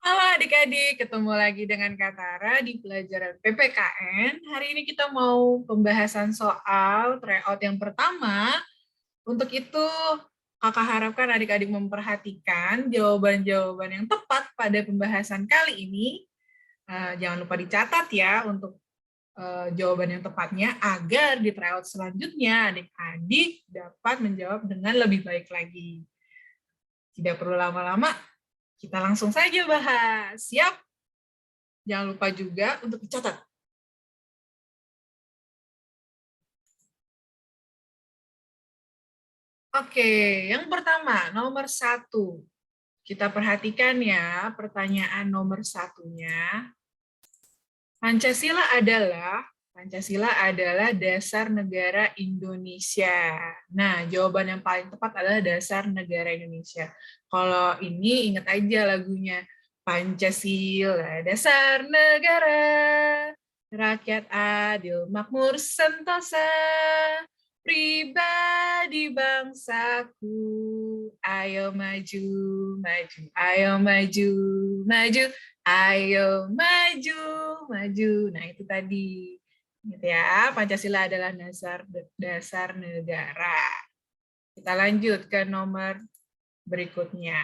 Halo adik-adik, ketemu lagi dengan Kak Tara di pelajaran PPKN. Hari ini kita mau pembahasan soal tryout yang pertama. Untuk itu, Kakak harapkan adik-adik memperhatikan jawaban-jawaban yang tepat pada pembahasan kali ini. Jangan lupa dicatat ya untuk jawaban yang tepatnya agar di tryout selanjutnya adik-adik dapat menjawab dengan lebih baik lagi. Tidak perlu lama-lama, kita langsung saja bahas. Siap? Jangan lupa juga untuk dicatat. Oke, yang pertama, nomor 1. Kita perhatikan ya, pertanyaan nomor 1-nya. Pancasila adalah dasar negara Indonesia. Nah, jawaban yang paling tepat adalah dasar negara Indonesia. Kalau ini ingat aja lagunya. Pancasila dasar negara, rakyat adil, makmur, sentosa, pribadi bangsaku, ayo maju, maju, ayo maju, maju, ayo maju, maju. Nah, itu tadi. Gitu ya, Pancasila adalah dasar negara. Kita lanjut ke nomor berikutnya.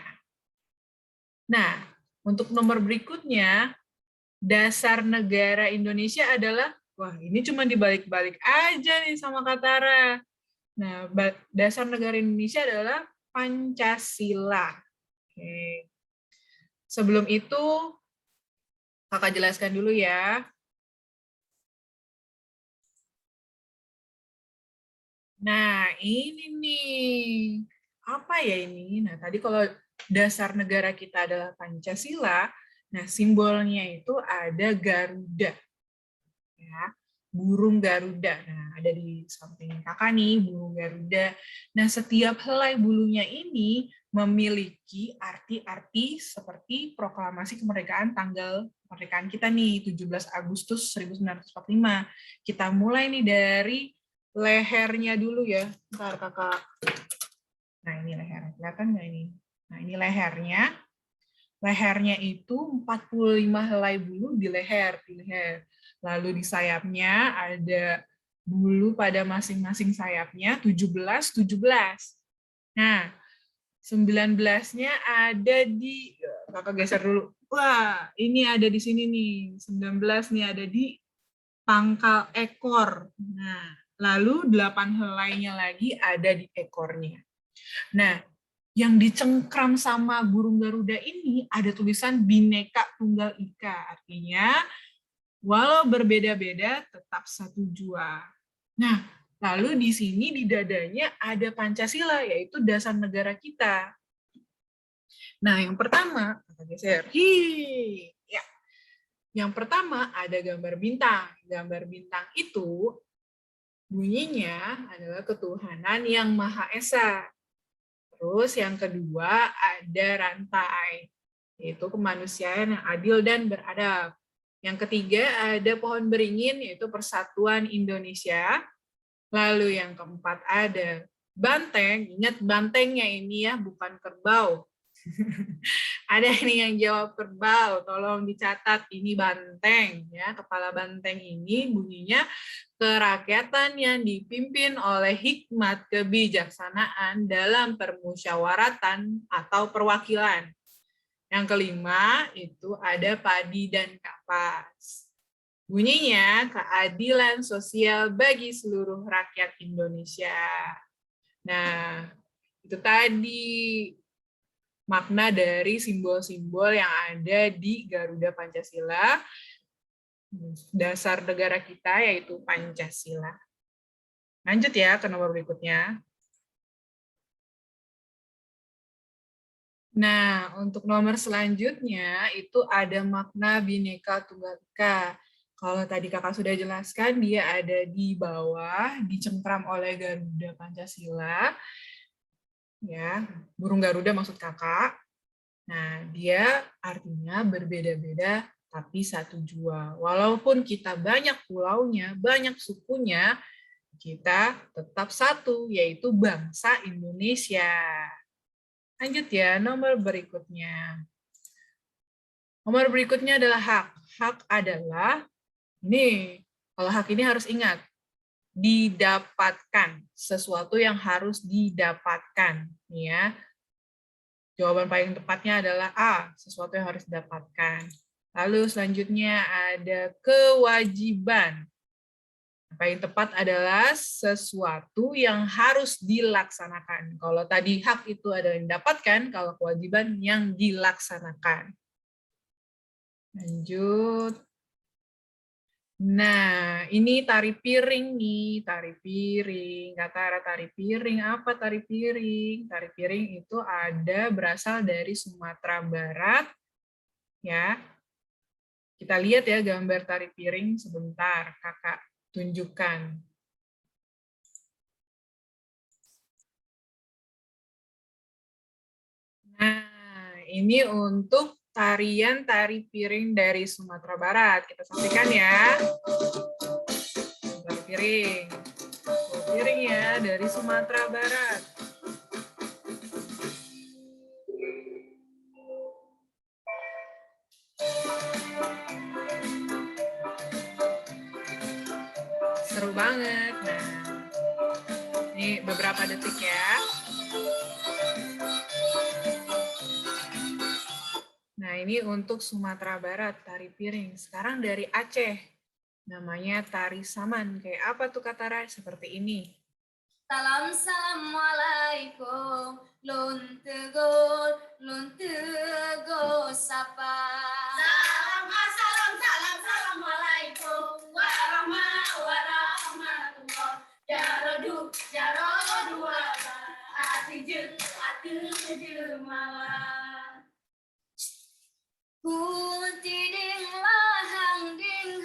Nah, untuk nomor berikutnya, dasar negara Indonesia adalah, wah ini cuma dibalik-balik aja nih sama Katara. Nah, dasar negara Indonesia adalah Pancasila. Oke. Sebelum itu, Kakak jelaskan dulu ya. Nah, ini nih. Apa ya ini? Nah, tadi kalau dasar negara kita adalah Pancasila, nah simbolnya itu ada Garuda. Ya, burung Garuda. Nah, ada di samping kakak nih, burung Garuda. Nah, setiap helai bulunya ini memiliki arti-arti seperti proklamasi kemerdekaan tanggal kemerdekaan kita nih, 17 Agustus 1945. Kita mulai nih dari lehernya dulu ya. Ntar kakak. Nah, ini lehernya. Kelihatan nggak ini? Nah, ini lehernya. Lehernya itu 45 helai bulu di leher, Lalu di sayapnya ada bulu pada masing-masing sayapnya 17. Nah, 19-nya ada di, kakak geser dulu. Wah, ini ada di sini nih. 19 nih ada di pangkal ekor. Nah, lalu 8 helainya lagi ada di ekornya. Nah, yang dicengkram sama burung Garuda ini ada tulisan Bhinneka Tunggal Ika. Artinya, walau berbeda-beda, tetap satu jua. Nah, lalu di sini di dadanya ada Pancasila, yaitu dasar negara kita. Nah, yang pertama, kita geser. Ya. Yang pertama ada gambar bintang. Gambar bintang itu bunyinya adalah ketuhanan yang Maha Esa. Terus yang kedua ada rantai, yaitu kemanusiaan yang adil dan beradab. Yang ketiga ada pohon beringin, yaitu Persatuan Indonesia. Lalu yang keempat ada banteng, ingat bantengnya ini ya, bukan kerbau. Ada ini yang jawab kerbau, tolong dicatat ini banteng ya. Kepala banteng ini bunyinya kerakyatan yang dipimpin oleh hikmat kebijaksanaan dalam permusyawaratan atau perwakilan. Yang kelima itu ada padi dan kapas. Bunyinya keadilan sosial bagi seluruh rakyat Indonesia. Nah, itu tadi makna dari simbol-simbol yang ada di Garuda Pancasila, dasar negara kita yaitu Pancasila. Lanjut ya ke nomor berikutnya. Nah, untuk nomor selanjutnya itu ada makna Bhinneka Tunggal Ika. Kalau tadi kakak sudah jelaskan, dia ada di bawah, dicengkram oleh Garuda Pancasila. Ya, burung Garuda maksud kakak. Nah, dia artinya berbeda-beda tapi satu jua. Walaupun kita banyak pulaunya, banyak sukunya, kita tetap satu, yaitu bangsa Indonesia. Lanjut ya, nomor berikutnya. Nomor berikutnya adalah hak. Hak adalah, ini, kalau hak ini harus ingat, didapatkan. Sesuatu yang harus didapatkan. Ya. Jawaban paling tepatnya adalah A, sesuatu yang harus didapatkan. Lalu selanjutnya ada kewajiban. Yang paling tepat adalah sesuatu yang harus dilaksanakan. Kalau tadi hak itu adalah yang didapatkan, kalau kewajiban yang dilaksanakan. Lanjut. Nah, ini tari piring nih, tari piring. Kata Ara, tari piring, apa tari piring? Tari piring itu ada berasal dari Sumatera Barat. Ya, kita lihat ya gambar tari piring sebentar, kakak tunjukkan. Nah, ini untuk tarian tari piring dari Sumatera Barat. Kita saksikan ya. Tari piring. Tari piring ya dari Sumatera Barat. Seru banget. Nah, ini beberapa detik ya. Nah, ini untuk Sumatera Barat, tari piring. Sekarang dari Aceh, namanya tari saman. Kayak apa tuh kata Rai? Seperti ini. Salam Assalamualaikum, lun tego sapa. Salam Assalamualaikum, warahmatullah. Jarodu waba, ati jelema. Kunti ding lahang ding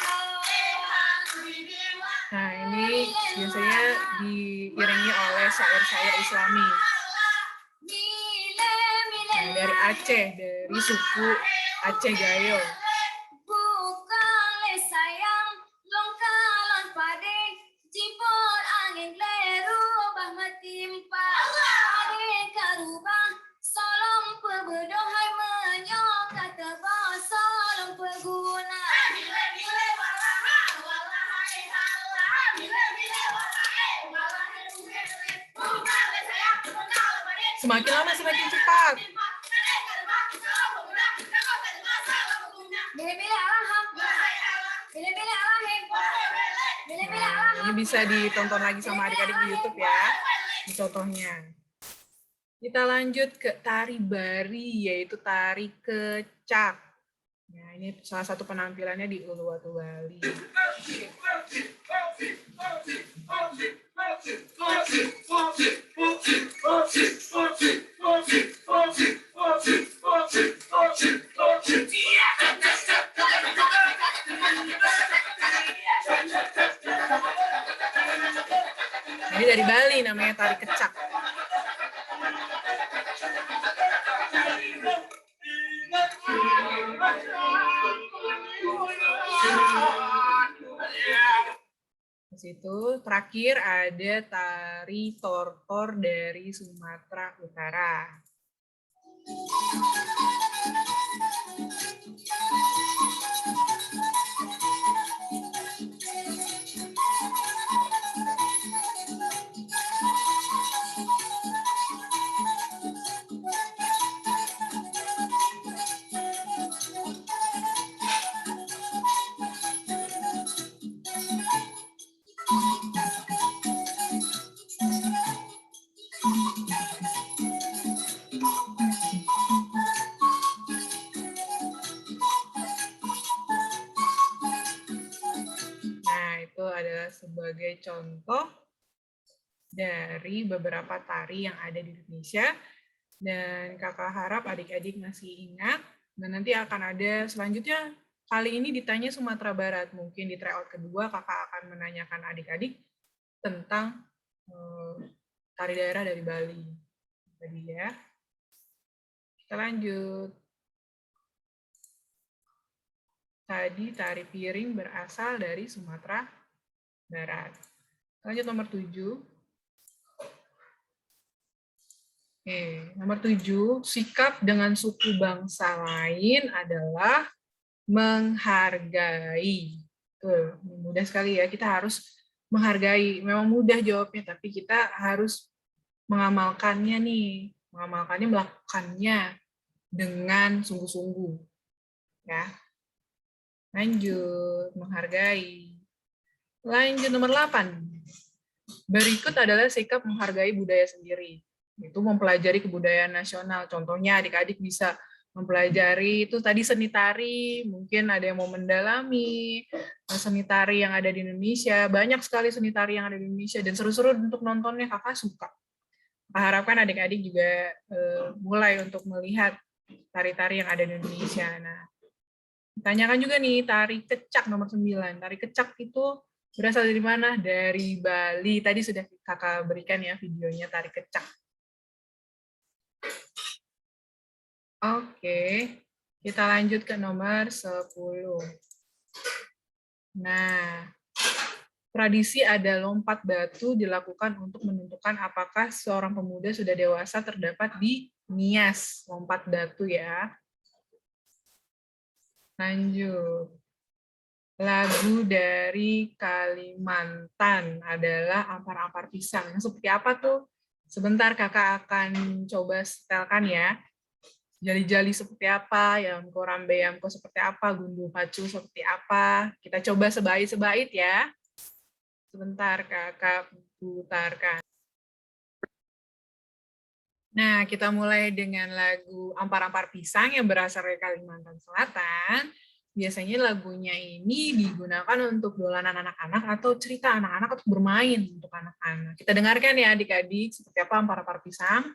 Nah, ini biasanya diiringi oleh syair-syair Islami. Nah, dari Aceh, dari suku Aceh Gayo. Bukan sayang, longkalan pade, jipot angin leru, bah metimpa. Pade karubah, solong pebedohai menyokat tebal, solong peguna. Semakin lama semakin cepat. Nah, ini bisa ditonton lagi sama adik-adik di YouTube ya, di contohnya. Kita lanjut ke tari bari, yaitu tari kecak. Nah, ini salah satu penampilannya di Uluwatu Bali. Ini dari Bali namanya tari kecak. Di situ terakhir ada tari tortor dari Sumatera Utara. Sebagai contoh dari beberapa tari yang ada di Indonesia, dan kakak harap adik-adik masih ingat, dan nanti akan ada selanjutnya, kali ini ditanya Sumatera Barat, mungkin di tryout kedua kakak akan menanyakan adik-adik tentang tari daerah dari Bali. Tadi ya. Kita lanjut. Tadi tari piring berasal dari Sumatera Barat. Lanjut nomor 7. Oke, nomor 7, sikap dengan suku bangsa lain adalah menghargai. Tuh, mudah sekali ya, kita harus menghargai. Memang mudah jawabnya, tapi kita harus mengamalkannya nih. Mengamalkannya, melakukannya dengan sungguh-sungguh. Ya. Lanjut, menghargai. Lanjut nomor 8. Berikut adalah sikap menghargai budaya sendiri. Itu mempelajari kebudayaan nasional. Contohnya adik-adik bisa mempelajari itu tadi seni tari, mungkin ada yang mau mendalami seni tari yang ada di Indonesia. Banyak sekali seni tari yang ada di Indonesia dan seru-seru untuk nontonnya, kakak suka. Kakak harapkan adik-adik juga mulai untuk melihat tari-tari yang ada di Indonesia. Nah, tanyakan juga nih tari kecak nomor 9. Tari kecak itu berasal dari mana? Dari Bali. Tadi sudah kakak berikan ya videonya tari kecak. Oke, kita lanjut ke nomor 10. Nah, tradisi ada lompat batu dilakukan untuk menentukan apakah seorang pemuda sudah dewasa terdapat di Nias. Lompat batu ya. Lanjut. Lagu dari Kalimantan adalah Ampar-Ampar Pisang. Seperti apa tuh? Sebentar kakak akan coba setelkan ya. Jali-jali seperti apa, yamko rambe yamko seperti apa, gundu pacu seperti apa. Kita coba sebait-sebait ya. Sebentar kakak putarkan. Nah, kita mulai dengan lagu Ampar-Ampar Pisang yang berasal dari Kalimantan Selatan. Biasanya lagunya ini digunakan untuk dolanan anak-anak atau cerita anak-anak untuk bermain untuk anak-anak. Kita dengarkan ya adik-adik seperti apa Ampar-Ampar Pisang.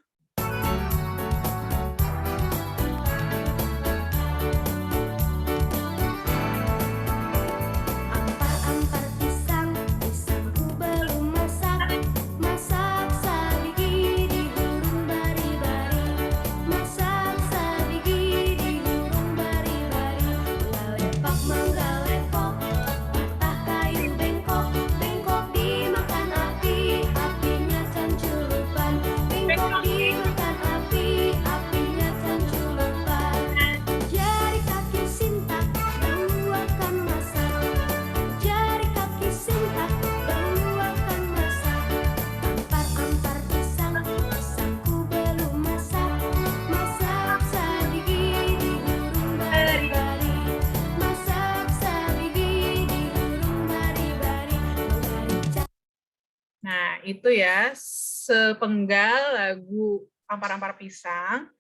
Nah, itu ya sepenggal lagu Ampar-Ampar Pisang.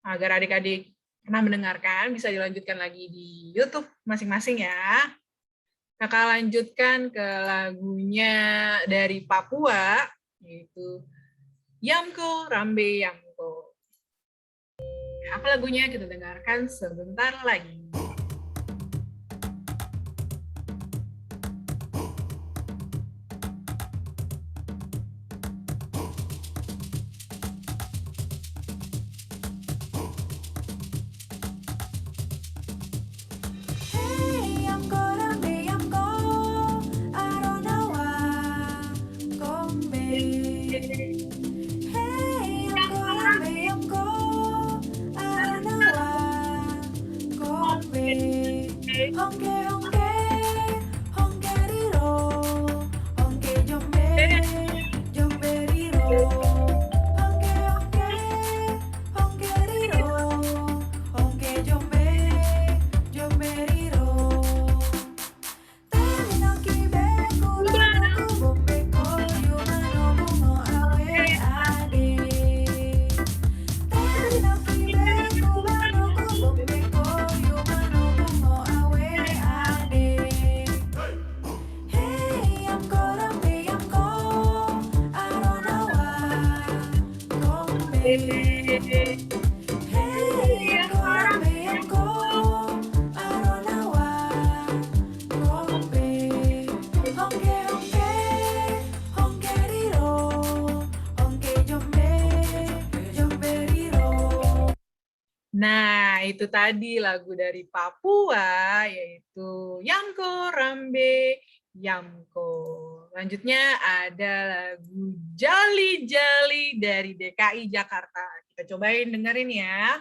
Agar adik-adik pernah mendengarkan, bisa dilanjutkan lagi di YouTube masing-masing ya. Kakak lanjutkan ke lagunya dari Papua, yaitu Yamko Rambe Yamko. Apa lagunya? Kita dengarkan sebentar lagi. Nah, itu tadi lagu dari Papua, yaitu Yamko Rambe Yamko. Selanjutnya ada lagu Jali Jali dari DKI Jakarta. Kita cobain dengerin ya.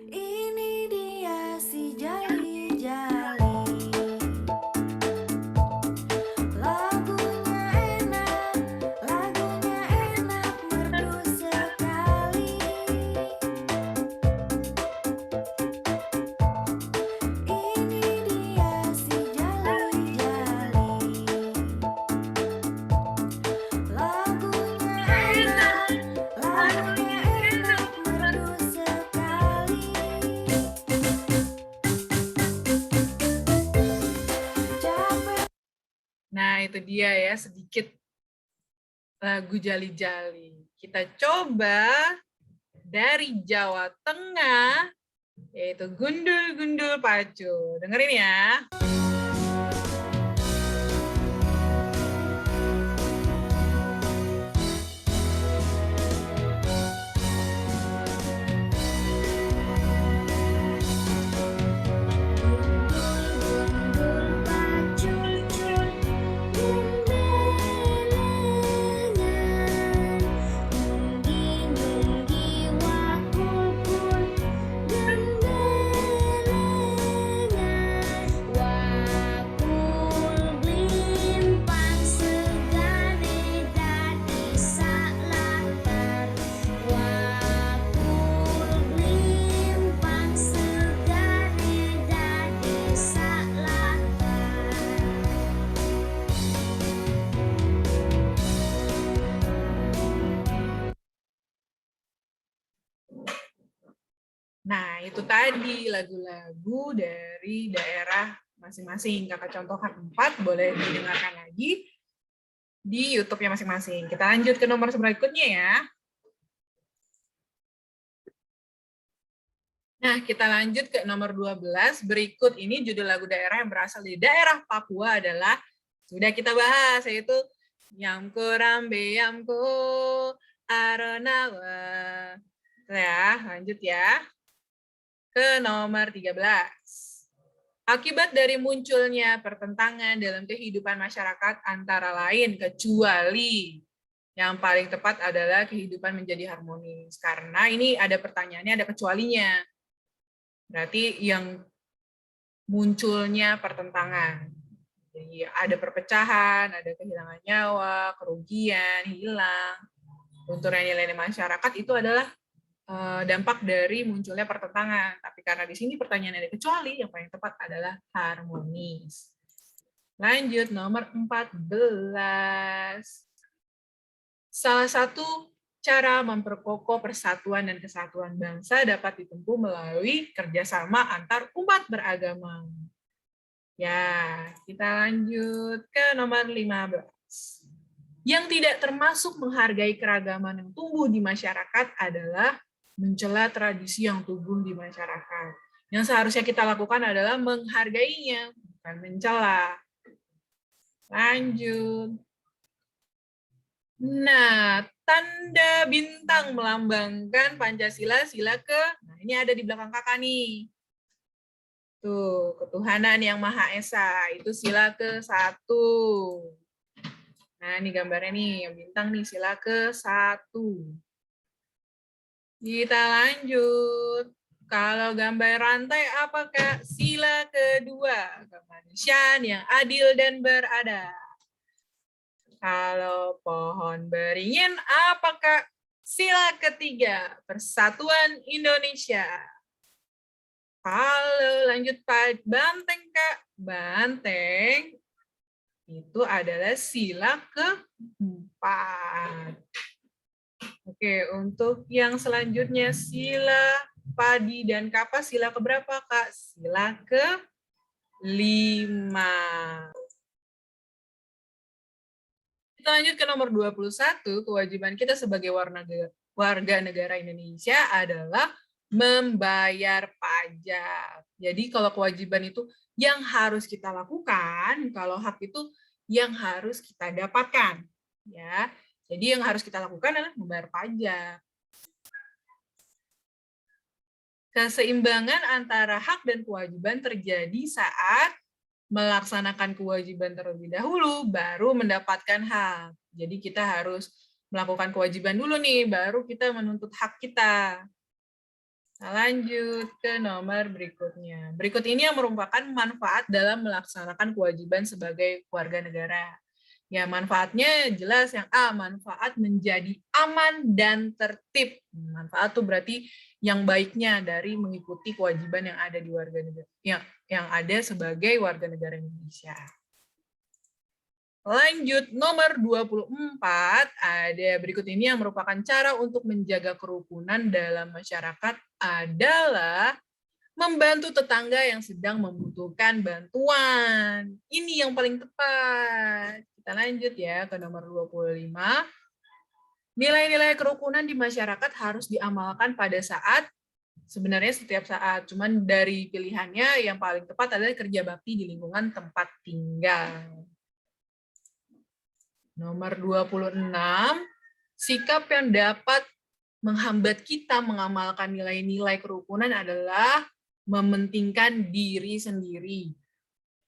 Ini dia si jali-jali, lagunya enak, merdu sekali. Ini dia si jali-jali, lagunya enak, merdu sekali. Nah, itu dia ya sedikit lagu Jali-Jali. Kita coba dari Jawa Tengah, yaitu Gundul-Gundul Pacu. Dengerin ya. Gundul pacul cul gembelengan, nunggi nunggi wakul kul gembelengan, wakul blimpang segane dadi saklatar, wakul blimpang segane dadi saklatar. Nah, itu tadi lagu-lagu dari daerah masing-masing. Kakak contohkan 4, boleh didengarkan lagi di YouTube-nya masing-masing. Kita lanjut ke nomor berikutnya ya. Nah, kita lanjut ke nomor 12. Berikut ini judul lagu daerah yang berasal dari daerah Papua adalah, sudah kita bahas, yaitu Yamko Rambe Yamko Aronawa. Ya, lanjut ya. Ke nomor 13. Akibat dari munculnya pertentangan dalam kehidupan masyarakat antara lain, kecuali yang paling tepat adalah kehidupan menjadi harmonis. Karena ini ada pertanyaannya, ada kecualinya. Berarti yang munculnya pertentangan. Jadi ada perpecahan, ada kehilangan nyawa, kerugian, hilang. Lunturnya nilai masyarakat itu adalah dampak dari munculnya pertentangan. Tapi karena di sini pertanyaan ada kecuali, yang paling tepat adalah harmonis. Lanjut, nomor 14. Salah satu cara memperkokoh persatuan dan kesatuan bangsa dapat ditempuh melalui kerjasama antar umat beragama. Ya, kita lanjut ke nomor 15. Yang tidak termasuk menghargai keragaman yang tumbuh di masyarakat adalah mencela tradisi yang tumbuh di masyarakat. Yang seharusnya kita lakukan adalah menghargainya, bukan mencela. Lanjut. Nah, tanda bintang melambangkan Pancasila, sila ke, nah ini ada di belakang kakak nih. Tuh, ketuhanan yang Maha Esa, itu sila ke-1. Nah, ini gambarnya nih, yang bintang nih, sila ke-1. Kita lanjut. Kalau gambar rantai apakah sila kedua? Kemanusiaan yang adil dan beradab. Kalau pohon beringin apakah sila ketiga? Persatuan Indonesia. Kalau lanjut Pak banteng Kak. Banteng itu adalah sila ke-4. Oke, untuk yang selanjutnya sila padi dan kapas, sila keberapa Kak? Sila ke-5. Kita lanjut ke nomor 21, kewajiban kita sebagai warga negara Indonesia adalah membayar pajak. Jadi kalau kewajiban itu yang harus kita lakukan, kalau hak itu yang harus kita dapatkan. Ya. Jadi yang harus kita lakukan adalah membayar pajak. Keseimbangan antara hak dan kewajiban terjadi saat melaksanakan kewajiban terlebih dahulu, baru mendapatkan hak. Jadi kita harus melakukan kewajiban dulu nih, baru kita menuntut hak kita. Nah, lanjut ke nomor berikutnya. Berikut ini yang merupakan manfaat dalam melaksanakan kewajiban sebagai warga negara. Ya, manfaatnya jelas yang A, manfaat menjadi aman dan tertib. Manfaat itu berarti yang baiknya dari mengikuti kewajiban yang ada di warga negara, yang ada sebagai warga negara Indonesia. Lanjut, nomor 24, ada berikut ini yang merupakan cara untuk menjaga kerukunan dalam masyarakat adalah membantu tetangga yang sedang membutuhkan bantuan. Ini yang paling tepat. Kita lanjut ya ke nomor 25. Nilai-nilai kerukunan di masyarakat harus diamalkan pada saat, sebenarnya setiap saat, cuman dari pilihannya yang paling tepat adalah kerja bakti di lingkungan tempat tinggal. Nomor 26, sikap yang dapat menghambat kita mengamalkan nilai-nilai kerukunan adalah mementingkan diri sendiri.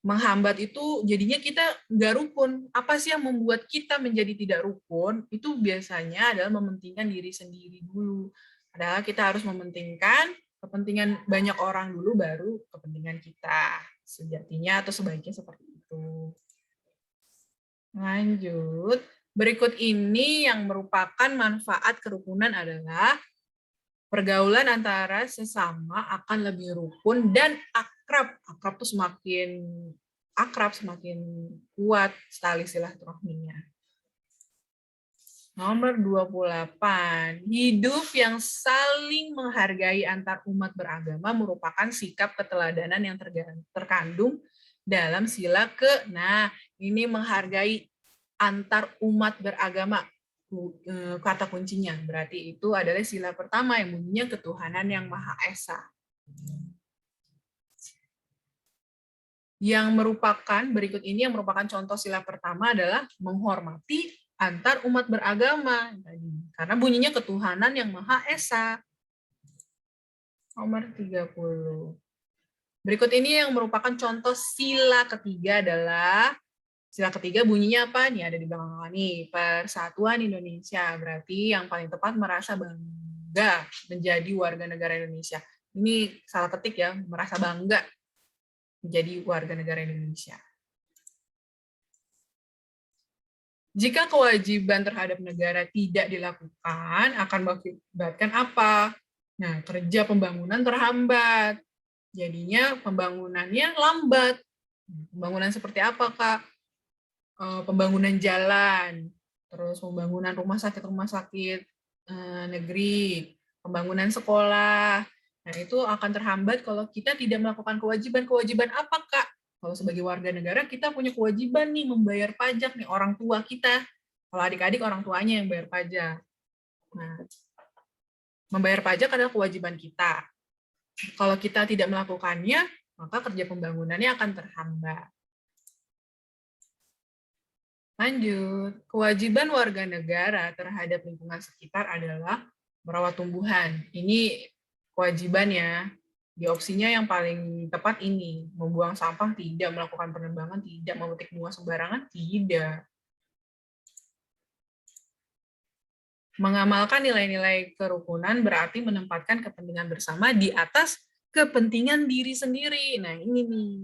Menghambat itu jadinya kita nggak rukun. Apa sih yang membuat kita menjadi tidak rukun? Itu biasanya adalah mementingkan diri sendiri dulu. Padahal kita harus mementingkan kepentingan banyak orang dulu, baru kepentingan kita. Sejatinya atau sebaiknya seperti itu. Lanjut. Berikut ini yang merupakan manfaat kerukunan adalah pergaulan antara sesama akan lebih rukun dan akrab. Akrab tuh semakin akrab, semakin kuat tali silaturahminya. Nomor 28. Hidup yang saling menghargai antar umat beragama merupakan sikap keteladanan yang terkandung dalam sila ke. Nah, ini menghargai antar umat beragama. Kata kuncinya berarti itu adalah sila pertama yang bunyinya ketuhanan yang Maha Esa. Yang merupakan berikut ini yang merupakan contoh sila pertama adalah menghormati antar umat beragama, karena bunyinya ketuhanan yang Maha Esa. Nomor 30. Berikut ini yang merupakan contoh sila ketiga adalah sila ketiga bunyinya apa? Nih ada di belakang nih, Persatuan Indonesia. Berarti yang paling tepat merasa bangga menjadi warga negara Indonesia. Ini salah ketik ya, merasa bangga menjadi warga negara Indonesia. Jika kewajiban terhadap negara tidak dilakukan, akan mengakibatkan apa? Nah, kerja pembangunan terhambat. Jadinya pembangunannya lambat. Pembangunan seperti apa, Kak? Pembangunan jalan, terus pembangunan rumah sakit negeri, pembangunan sekolah. Nah, itu akan terhambat kalau kita tidak melakukan kewajiban. Kewajiban apa, Kak? Kalau sebagai warga negara, kita punya kewajiban nih membayar pajak nih, orang tua kita. Kalau adik-adik, orang tuanya yang bayar pajak. Nah, membayar pajak adalah kewajiban kita. Kalau kita tidak melakukannya, maka kerja pembangunannya akan terhambat. Lanjut, kewajiban warga negara terhadap lingkungan sekitar adalah merawat tumbuhan. Ini kewajiban ya. Di opsinya yang paling tepat ini, membuang sampah tidak, melakukan penebangan tidak, memetik bunga sembarangan tidak. Mengamalkan nilai-nilai kerukunan berarti menempatkan kepentingan bersama di atas kepentingan diri sendiri. Nah, ini nih.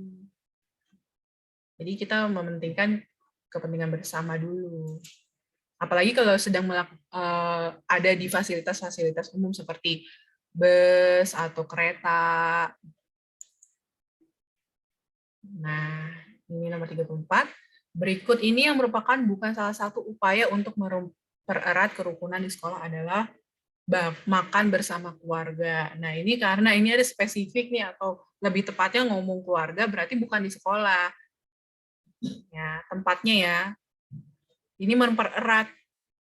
Jadi kita mementingkan kepentingan bersama dulu. Apalagi kalau sedang ada di fasilitas-fasilitas umum seperti bus atau kereta. Nah, ini nomor 34. Berikut ini yang merupakan bukan salah satu upaya untuk mempererat kerukunan di sekolah adalah makan bersama keluarga. Nah, ini karena ini ada spesifik nih, atau lebih tepatnya ngomong keluarga, berarti bukan di sekolah. Ya, tempatnya ya. Ini mempererat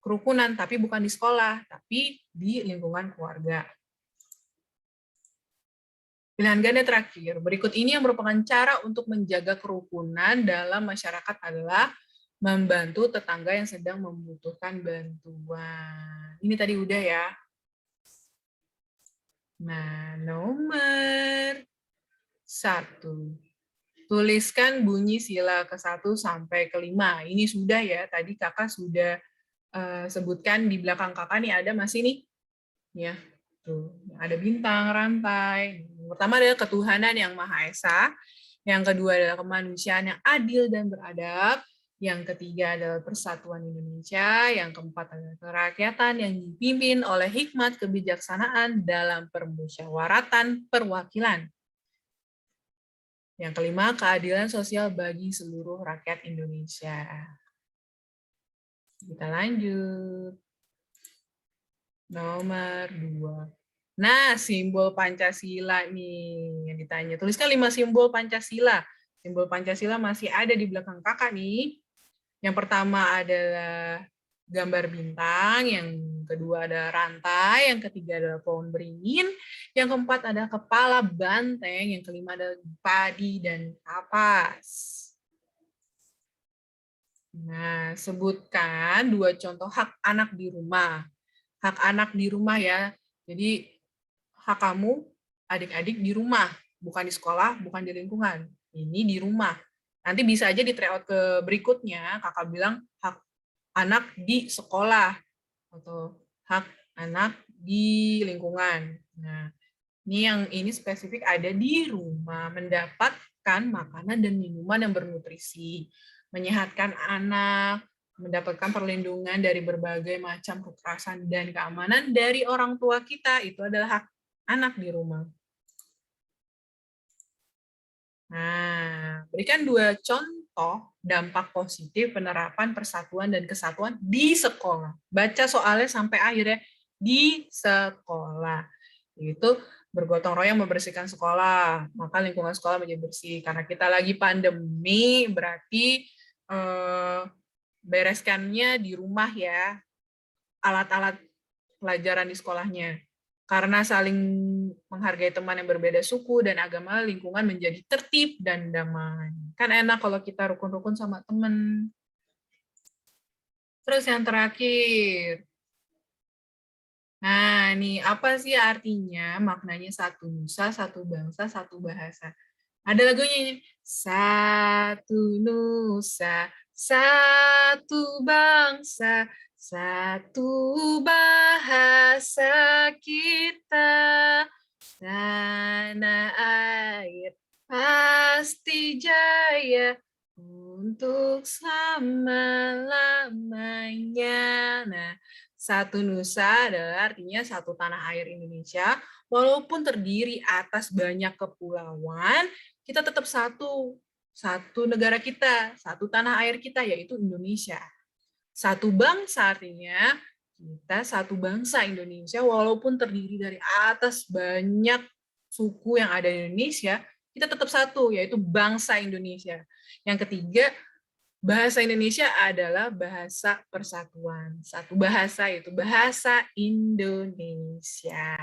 kerukunan, tapi bukan di sekolah, tapi di lingkungan keluarga. Pilihan ganda terakhir. Berikut ini yang merupakan cara untuk menjaga kerukunan dalam masyarakat adalah membantu tetangga yang sedang membutuhkan bantuan. Ini tadi udah ya. Nah, nomor 1. Tuliskan bunyi sila ke-1 sampai ke-5. Ini sudah ya, tadi kakak sudah sebutkan di belakang kakak nih ada masih nih. Ya, tuh, ada bintang, rantai. Yang pertama adalah ketuhanan yang Maha Esa. Yang kedua adalah kemanusiaan yang adil dan beradab. Yang ketiga adalah persatuan Indonesia. Yang keempat adalah kerakyatan yang dipimpin oleh hikmat kebijaksanaan dalam permusyawaratan perwakilan. Yang kelima, keadilan sosial bagi seluruh rakyat Indonesia. Kita lanjut. Nomor 2. Nah, simbol Pancasila nih yang ditanya. Tuliskan 5 simbol Pancasila. Simbol Pancasila masih ada di belakang kakak nih. Yang pertama adalah gambar bintang, yang kedua ada rantai, yang ketiga adalah pohon beringin, yang keempat ada kepala banteng, yang kelima ada padi dan kapas. Nah, sebutkan 2 contoh hak anak di rumah. Hak anak di rumah ya. Jadi hak kamu adik-adik di rumah, bukan di sekolah, bukan di lingkungan. Ini di rumah. Nanti bisa aja di tryout ke berikutnya, kakak bilang hak anak di sekolah atau hak anak di lingkungan. Nah, ini spesifik ada di rumah, mendapatkan makanan dan minuman yang bernutrisi, menyehatkan anak, mendapatkan perlindungan dari berbagai macam kekerasan dan keamanan dari orang tua kita, itu adalah hak anak di rumah. Nah, berikan 2 contoh dampak positif penerapan persatuan dan kesatuan di sekolah. Baca soalnya sampai akhir ya, di sekolah. Itu bergotong royong membersihkan sekolah, maka lingkungan sekolah menjadi bersih. Karena kita lagi pandemi, berarti bereskannya di rumah ya, alat-alat pelajaran di sekolahnya. Karena saling menghargai teman yang berbeda suku dan agama, lingkungan menjadi tertib dan damai. Kan enak kalau kita rukun-rukun sama teman. Terus yang terakhir. Nah, nih apa sih artinya maknanya satu nusa, satu bangsa, satu bahasa? Ada lagunya ini. Satu nusa, satu bangsa, satu bahasa kita, tanah air pasti jaya untuk selama-lamanya. Nah, satu nusa adalah artinya satu tanah air Indonesia, walaupun terdiri atas banyak kepulauan, kita tetap satu negara kita, satu tanah air kita, yaitu Indonesia. Satu bangsa artinya kita satu bangsa Indonesia, walaupun terdiri dari atas banyak suku yang ada di Indonesia, kita tetap satu, yaitu bangsa Indonesia. Yang ketiga, bahasa Indonesia adalah bahasa persatuan. Satu bahasa, yaitu bahasa Indonesia.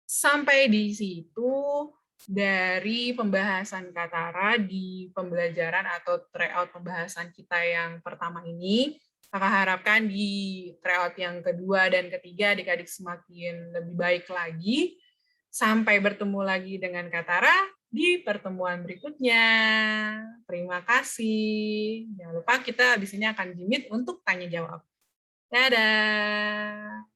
Sampai di situ dari pembahasan Katara di pembelajaran atau tryout pembahasan kita yang pertama ini. Kakak harapkan di tryout yang kedua dan ketiga adik-adik semakin lebih baik lagi. Sampai bertemu lagi dengan Katara di pertemuan berikutnya. Terima kasih. Jangan lupa kita habis ini akan jimit untuk tanya jawab. Dadah.